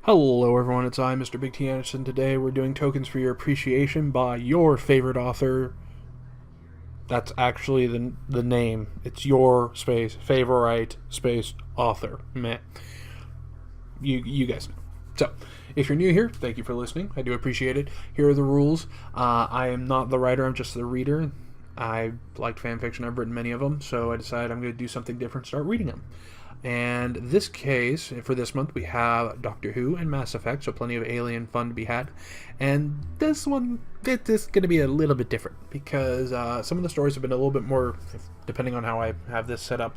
Hello everyone, it's I, Mr. Big T Anderson. Today we're doing tokens for your appreciation by your favorite author. That's actually the name. It's your space, favorite space author. Meh. You guys know. So, if you're new here, thank you for listening. I do appreciate it. Here are the rules. I am not the writer, I'm just the reader. I liked fan fiction, I've written many of them, so I decided I'm going to do something different, start reading them. And this case, for this month, we have Doctor Who and Mass Effect, so plenty of alien fun to be had. And this one, it is going to be a little bit different, because some of the stories have been a little bit more, depending on how I have this set up,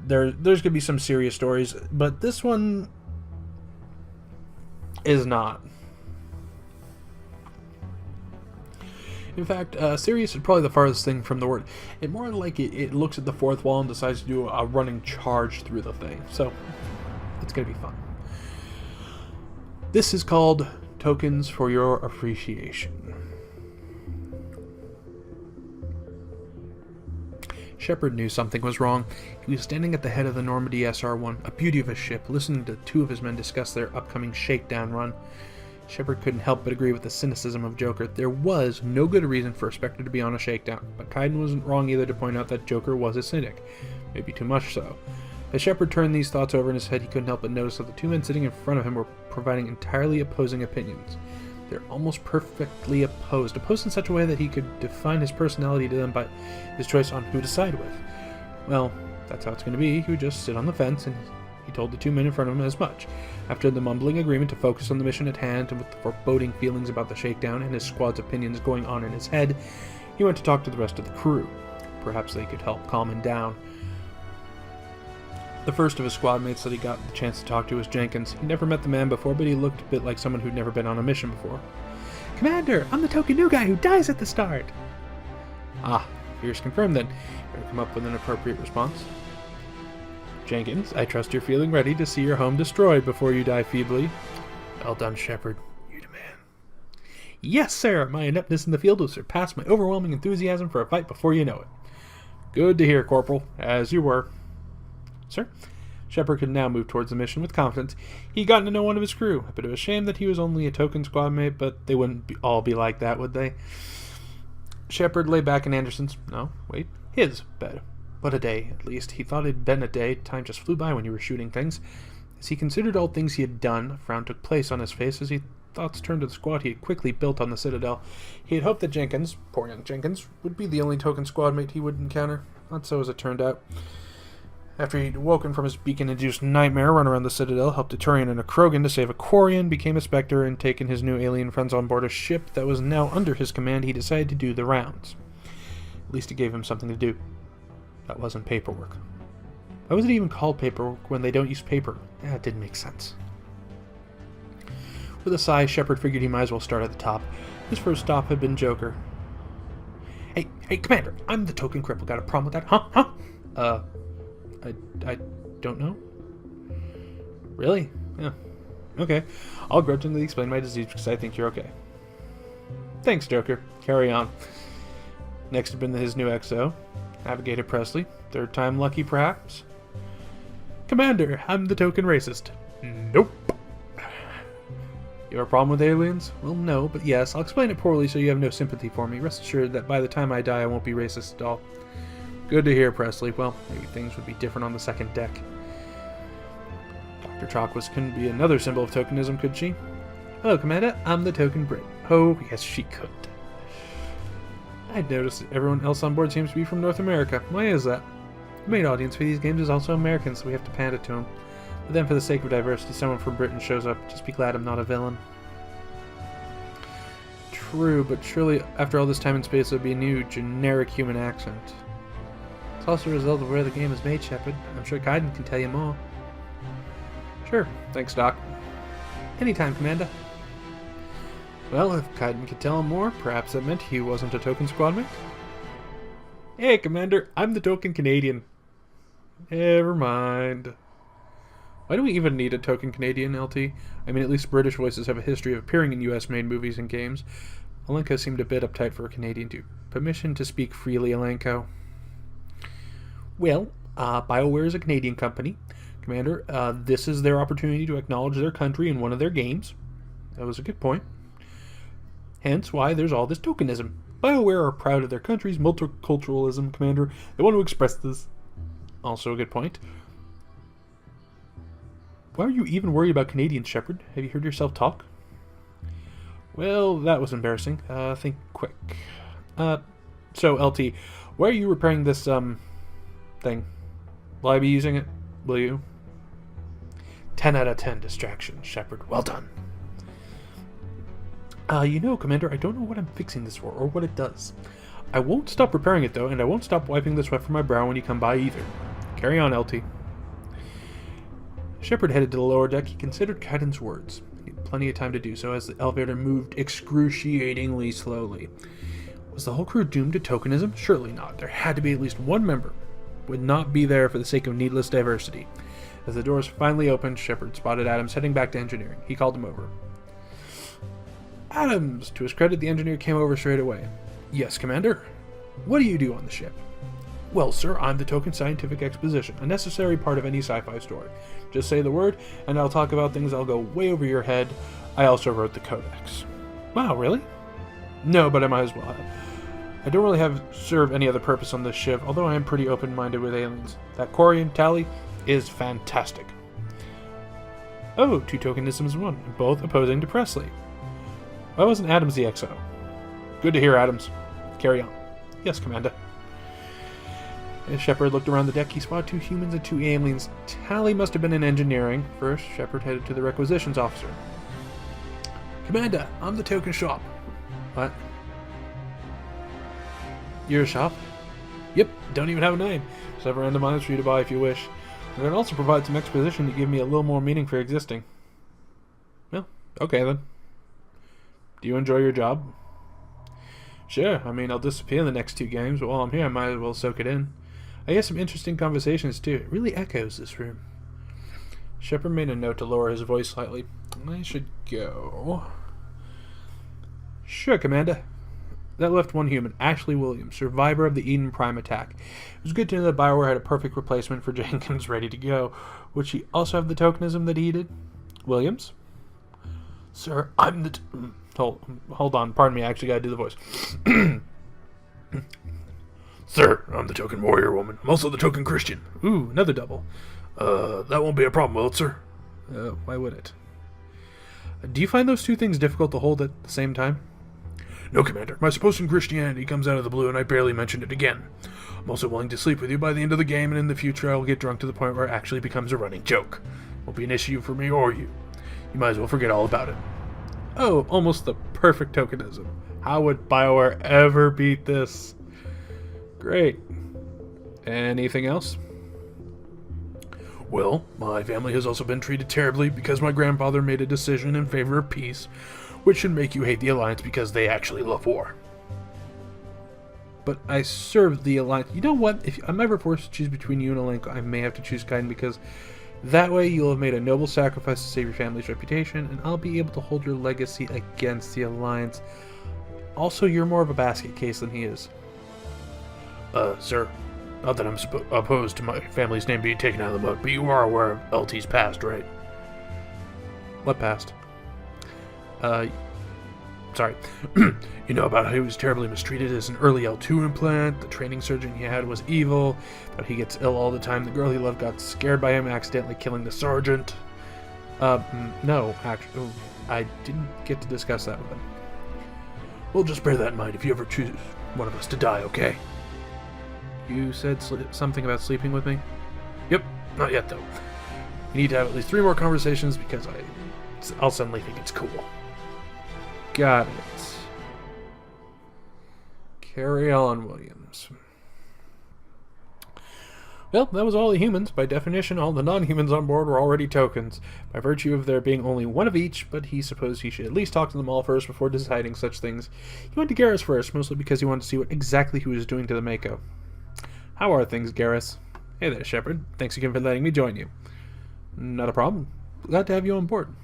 there's going to be some serious stories, but this one is not. In fact, serious is probably the farthest thing from the word. It more like it looks at the fourth wall and decides to do a running charge through the thing. So, it's going to be fun. This is called Tokens for Your Appreciation. Shepard knew something was wrong. He was standing at the head of the Normandy SR-1, a beauty of a ship, listening to two of his men discuss their upcoming shakedown run. Shepard couldn't help but agree with the cynicism of Joker. There was no good reason for a Spectre to be on a shakedown, but Kaidan wasn't wrong either to point out that Joker was a cynic. Maybe too much so. As Shepard turned these thoughts over in his head, he couldn't help but notice that the two men sitting in front of him were providing entirely opposing opinions. They're almost perfectly opposed in such a way that he could define his personality to them by his choice on who to side with. Well, that's how it's going to be. He would just sit on the fence, and he told the two men in front of him as much. After the mumbling agreement to focus on the mission at hand, and with the foreboding feelings about the shakedown and his squad's opinions going on in his head, he went to talk to the rest of the crew. Perhaps they could help calm him down. The first of his squad mates that he got the chance to talk to was Jenkins. He never met the man before, but he looked a bit like someone who'd never been on a mission before. "Commander, I'm the token new guy who dies at the start." "Ah, here's confirmed then. Better come up with an appropriate response." "Jenkins, I trust you're feeling ready to see your home destroyed before you die feebly." "Well done, Shepard. You're the man." "Yes, sir. My ineptness in the field will surpass my overwhelming enthusiasm for a fight before you know it." "Good to hear, Corporal. As you were." "Sir." Shepard could now move towards the mission with confidence. He'd gotten to know one of his crew. A bit of a shame that he was only a token squad mate, but they wouldn't all be like that, would they? Shepard lay back in his bed. What a day, at least. He thought it had been a day. Time just flew by when you were shooting things. As he considered all things he had done, a frown took place on his face as his thoughts turned to the squad he had quickly built on the Citadel. He had hoped that Jenkins, poor young Jenkins, would be the only token squad mate he would encounter. Not so as it turned out. After he'd woken from his beacon-induced nightmare, run around the Citadel, helped a Turian and a Krogan to save a Quarian, became a Spectre, and taken his new alien friends on board a ship that was now under his command, he decided to do the rounds. At least it gave him something to do. That wasn't paperwork. Why was it even called paperwork when they don't use paper? That didn't make sense. With a sigh, Shepard figured he might as well start at the top. His first stop had been Joker. Hey, Commander, I'm the token cripple. Got a problem with that? Huh? I don't know. Really? Yeah. Okay. I'll grudgingly explain my disease because I think you're okay. Thanks, Joker. Carry on. Next had been his new XO, Navigator Presley. Third time lucky, perhaps? Commander, I'm the token racist. Nope. You have a problem with aliens? Well, no, but yes. I'll explain it poorly so you have no sympathy for me. Rest assured that by the time I die, I won't be racist at all. Good to hear, Presley. Well, maybe things would be different on the second deck. Dr. Chalkwis couldn't be another symbol of tokenism, could she? Hello, Commander. I'm the token Brit. Oh, yes, she could. I'd noticed that everyone else on board seems to be from North America. Why is that? The main audience for these games is also American, so we have to pander to them. But then for the sake of diversity, someone from Britain shows up. Just be glad I'm not a villain. True, but surely after all this time in space there would be a new, generic human accent. It's also a result of where the game is made, Shepard. I'm sure Kaidan can tell you more. Sure. Thanks, Doc. Anytime, Commander. Well, if Kaidan could tell him more, perhaps that meant he wasn't a token squad mate. Hey, Commander, I'm the token Canadian. Never mind. Why do we even need a token Canadian, LT? I mean, at least British voices have a history of appearing in US-made movies and games. Alenko seemed a bit uptight for a Canadian too. Permission to speak freely, Alenko. Well, BioWare is a Canadian company. Commander, this is their opportunity to acknowledge their country in one of their games. That was a good point. Hence why there's all this tokenism. BioWare are proud of their country's multiculturalism, Commander. They want to express this. Also a good point. Why are you even worried about Canadians, Shepard? Have you heard yourself talk? Well, that was embarrassing. Think quick. So, LT, why are you repairing this, thing? Will I be using it? Will you? 10 out of 10 distraction, Shepard. Well done. Commander, I don't know what I'm fixing this for, or what it does. I won't stop repairing it, though, and I won't stop wiping the sweat from my brow when you come by, either. Carry on, LT. Shepard headed to the lower deck. He considered Kaiden's words. He had plenty of time to do so as the elevator moved excruciatingly slowly. Was the whole crew doomed to tokenism? Surely not. There had to be at least one member who would not be there for the sake of needless diversity. As the doors finally opened, Shepard spotted Adams heading back to engineering. He called him over. Adams! To his credit, the engineer came over straight away. Yes, Commander? What do you do on the ship? Well, sir, I'm the Token Scientific Exposition, a necessary part of any sci-fi story. Just say the word, and I'll talk about things that'll go way over your head. I also wrote the Codex. Wow, really? No, but I might as well have. I don't really serve any other purpose on this ship, although I am pretty open-minded with aliens. That Quarian Tally is fantastic. Oh, two tokenisms in one, both opposing to Presley. Why wasn't Adams the XO? Good to hear, Adams. Carry on. Yes, Commander. As Shepard looked around the deck, he spotted 2 humans and 2 aliens. Tally must have been in engineering. First, Shepard headed to the requisitions officer. Commander, I'm the token shop. What? You're a shop? Yep, don't even have a name. Just have random items for you to buy if you wish. I can also provide some exposition to give me a little more meaning for existing. Well, okay then. Do you enjoy your job? Sure, I mean, I'll disappear in the next 2 games, but while I'm here, I might as well soak it in. I get some interesting conversations, too. It really echoes this room. Shepard made a note to lower his voice slightly. I should go. Sure, Commander. That left one human, Ashley Williams, survivor of the Eden Prime attack. It was good to know that BioWare had a perfect replacement for Jenkins ready to go. Would she also have the tokenism that he did? Williams? Sir, I'm the... Hold on, pardon me, I actually gotta do the voice. Sir, I'm the token warrior woman. I'm also the token Christian. Ooh, another double. That won't be a problem, will it, sir? Why would it? Do you find those 2 things difficult to hold at the same time? No, Commander. My supposed Christianity comes out of the blue, and I barely mentioned it again. I'm also willing to sleep with you by the end of the game, and in the future I will get drunk to the point where it actually becomes a running joke. Won't be an issue for me or you. You might as well forget all about it. Oh, almost the perfect tokenism. How would BioWare ever beat this? Great. Anything else? Well, my family has also been treated terribly because my grandfather made a decision in favor of peace, which should make you hate the Alliance because they actually love war. But I served the Alliance. You know what? If I'm ever forced to choose between you and Alenko, I may have to choose Kaiden because that way you'll have made a noble sacrifice to save your family's reputation, and I'll be able to hold your legacy against the Alliance. Also, you're more of a basket case than he is. Sir, not that I'm opposed to my family's name being taken out of the mud, but you are aware of LT's past, right? What past? Sorry. You know about how he was terribly mistreated as an early L2 implant, the training surgeon he had was evil, that he gets ill all the time, the girl he loved got scared by him, accidentally killing the sergeant. No, actually, I didn't get to discuss that with him. Well, just bear that in mind if you ever choose one of us to die, okay? You said something about sleeping with me? Yep, not yet though. You need to have at least 3 more conversations because I'll suddenly think it's cool. Got it. Carry on, Williams. Well, that was all the humans. By definition, all the non-humans on board were already tokens, by virtue of there being only one of each, but he supposed he should at least talk to them all first before deciding such things. He went to Garrus first, mostly because he wanted to see what exactly he was doing to the Mako. How are things, Garrus? Hey there, Shepard. Thanks again for letting me join you. Not a problem. Glad to have you on board.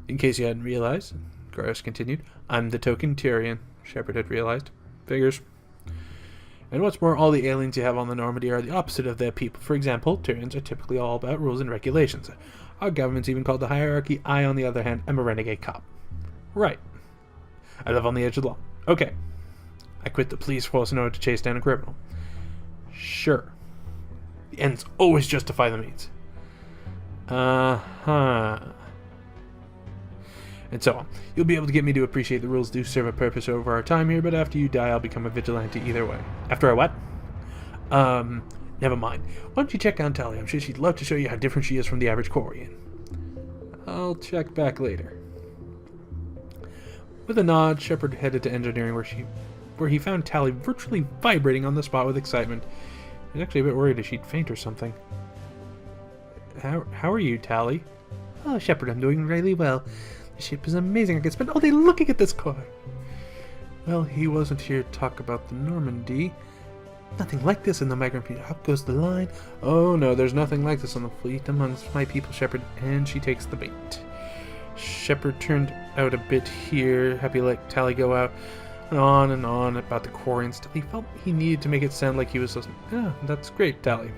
In case you hadn't realized, Garrus continued, I'm the token Tyrion. Shepard had realized. Figures. And what's more, all the aliens you have on the Normandy are the opposite of their people. For example, Turians are typically all about rules and regulations. Our government's even called the hierarchy. I, on the other hand, am a renegade cop. Right. I live on the edge of the law. Okay. I quit the police force in order to chase down a criminal. Sure. The ends always justify the means. Uh-huh. And so on. You'll be able to get me to appreciate the rules do serve a purpose over our time here, but after you die, I'll become a vigilante either way. After I what? Never mind. Why don't you check on Tali? I'm sure she'd love to show you how different she is from the average Quarian. I'll check back later. With a nod, Shepard headed to engineering where he found Tali virtually vibrating on the spot with excitement. He was actually a bit worried if she'd faint or something. How are you, Tali? Oh, Shepard, I'm doing really well. The ship is amazing. I could spend all day looking at this car. Well, he wasn't here to talk about the Normandy. Nothing like this in the migrant fleet. Up goes the line. Oh no, there's nothing like this on the fleet amongst my people, Shepard, and she takes the bait. Shepard turned out a bit here, happy to let Tali go out and on about the Quarians till he felt he needed to make it sound like he was listening. Yeah, that's great, Tali.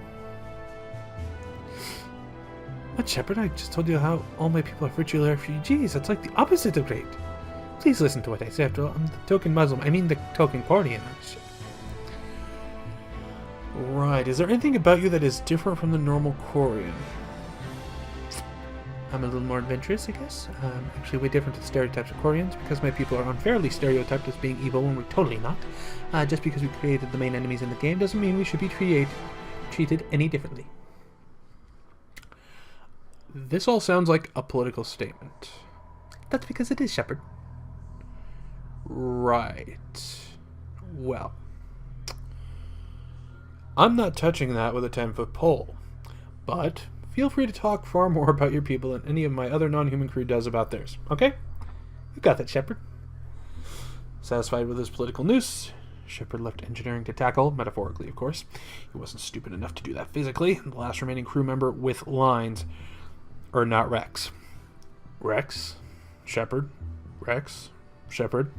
What, Shepard? I just told you how all my people are virtually refugees. That's like the opposite of great. Please listen to what I say. After all, I'm the token Muslim. I mean the token Quarian. Right. Is there anything about you that is different from the normal Quarian? I'm a little more adventurous, I guess. Actually way different to the stereotypes of Quarians, because my people are unfairly stereotyped as being evil when we're totally not. Just because we created the main enemies in the game doesn't mean we should be treated any differently. This all sounds like a political statement. That's because it is, Shepard. Right. Well, I'm not touching that with a 10-foot pole, but feel free to talk far more about your people than any of my other non-human crew does about theirs, okay? You got that, Shepard. Satisfied with his political noose, Shepard left engineering to tackle, metaphorically of course. He wasn't stupid enough to do that physically. The last remaining crew member with lines, or not Rex. Rex? Shepard? Rex? Shepard?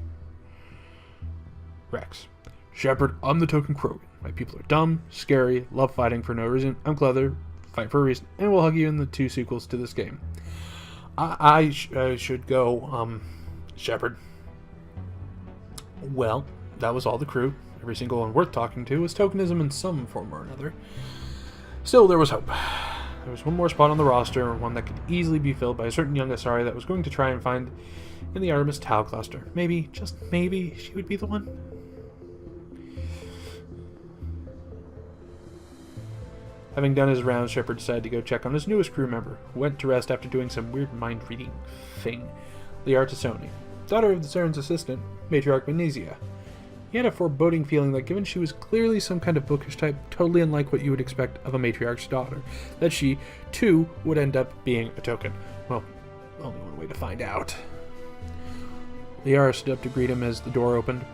Rex. Shepard, I'm the token Krogan. My people are dumb, scary, love fighting for no reason. I'm clever, fight for a reason, and we'll hug you in the 2 sequels to this game. I should go, Shepard. Well, that was all the crew. Every single one worth talking to was tokenism in some form or another. Still, there was hope. There was one more spot on the roster, one that could easily be filled by a certain young Asari that was going to try and find in the Artemis Tau cluster. Maybe, just maybe, she would be the one. Having done his rounds, Shepard decided to go check on his newest crew member, who went to rest after doing some weird mind-reading thing. Liara T'Soni, daughter of the Saren's assistant, Matriarch Benezia. He had a foreboding feeling that given she was clearly some kind of bookish type, totally unlike what you would expect of a matriarch's daughter, that she, too, would end up being a token. Well, only one way to find out. Liara stood up to greet him as the door opened.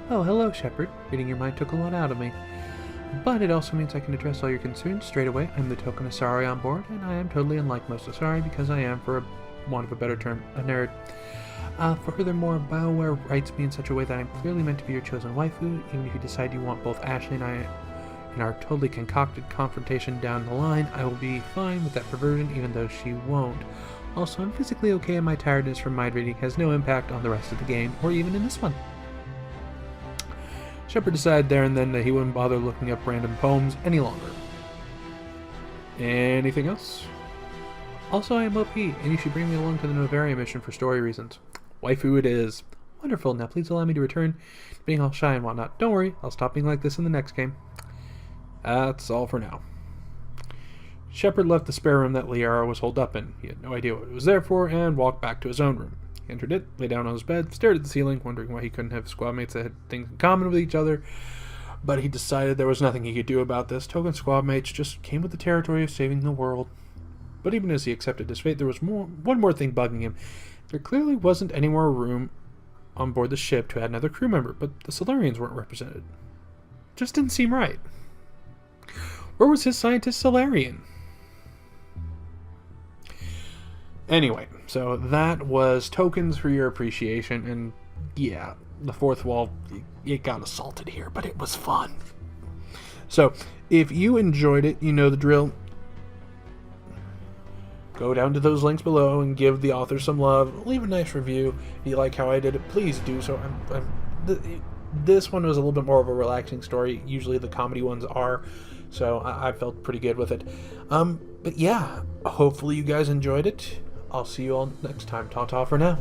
Oh, hello, Shepard. Reading your mind took a lot out of me. But it also means I can address all your concerns straight away. I'm the token Asari on board, and I am totally unlike most Asari because I am, for want of a better term, a nerd. Furthermore, BioWare writes me in such a way that I'm clearly meant to be your chosen waifu, even if you decide you want both Ashley and I in our totally concocted confrontation down the line. I will be fine with that perversion, even though she won't. Also, I'm physically okay, and my tiredness from mind reading has no impact on the rest of the game, or even in this one. Shepard decided there and then that he wouldn't bother looking up random poems any longer. Anything else? Also, I am OP, and you should bring me along to the Novaria mission for story reasons. Waifu it is. Wonderful, now please allow me to return to being all shy and whatnot. Don't worry, I'll stop being like this in the next game. That's all for now. Shepard left the spare room that Liara was holed up in. He had no idea what it was there for, and walked back to his own room. He entered it, lay down on his bed, stared at the ceiling, wondering why he couldn't have squad mates that had things in common with each other. But he decided there was nothing he could do about this. Token squad mates just came with the territory of saving the world. But even as he accepted his fate, there was one more thing bugging him. There clearly wasn't any more room on board the ship to add another crew member, but the Solarians weren't represented. Just didn't seem right. Where was his scientist Solarian? Anyway, so that was tokens for your appreciation, and yeah, the fourth wall, it got assaulted here, but it was fun. So, if you enjoyed it, you know the drill. Go down to those links below and give the author some love. Leave a nice review. If you like how I did it, please do so. This one was a little bit more of a relaxing story. Usually the comedy ones are. So I felt pretty good with it. But yeah, hopefully you guys enjoyed it. I'll see you all next time. Ta-ta for now.